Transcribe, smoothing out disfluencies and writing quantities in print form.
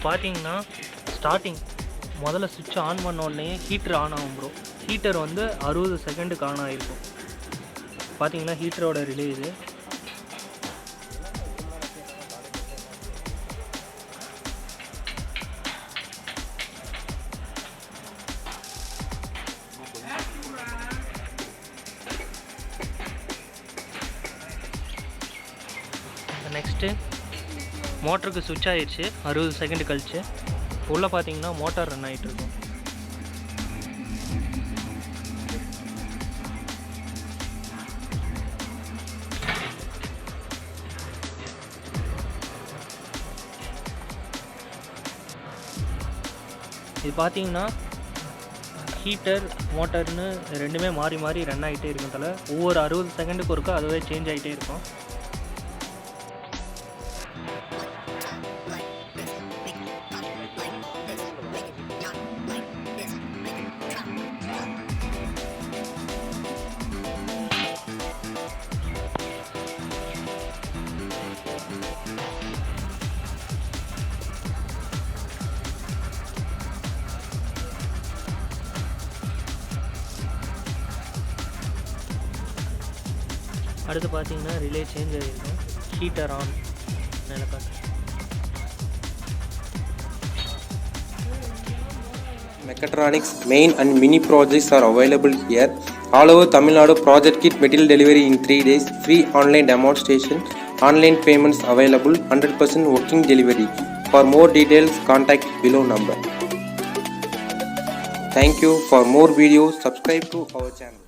பார்த்தீங்கன்னா ஸ்டார்டிங் முதல்ல சுவிட்ச் ஆன் பண்ண உடனே ஹீட்டர் ஆன் ஆகும் ப்ரோ. ஹீட்டர் வந்து 60 செகண்டுக்கு ஆன் ஆகிருக்கும். பார்த்தீங்கன்னா ஹீட்டரோட ரிலே இது. நெக்ஸ்ட்டு மோட்டருக்கு சுவிட்ச் ஆகிடுச்சு 60 செகண்டு கழிச்சு. உள்ளே பார்த்தீங்கன்னா மோட்டார் ரன் ஆகிட்டு இருக்கும். இது பார்த்தீங்கன்னா ஹீட்டர் மோட்டர்னு ரெண்டுமே மாறி மாறி ரன் ஆகிட்டே இருக்கிறதால ஒவ்வொரு 60 செகண்டுக்கு ஒருக்கா அதுவே சேஞ்ச் ஆகிட்டே இருக்கும். அடுத்து பார்த்தீங்கன்னா ரிலே சேஞ்ச் ஆகிருக்கும். ஹீட்டர் ஆன் மேலே காட்டு. Mechatronics main and mini projects are available here. All over Tamil Nadu, project kit material delivery in 3 days. Free online demonstration. Online payments available. 100% working delivery. For more details, contact below number. Thank you. For more videos, subscribe to our channel.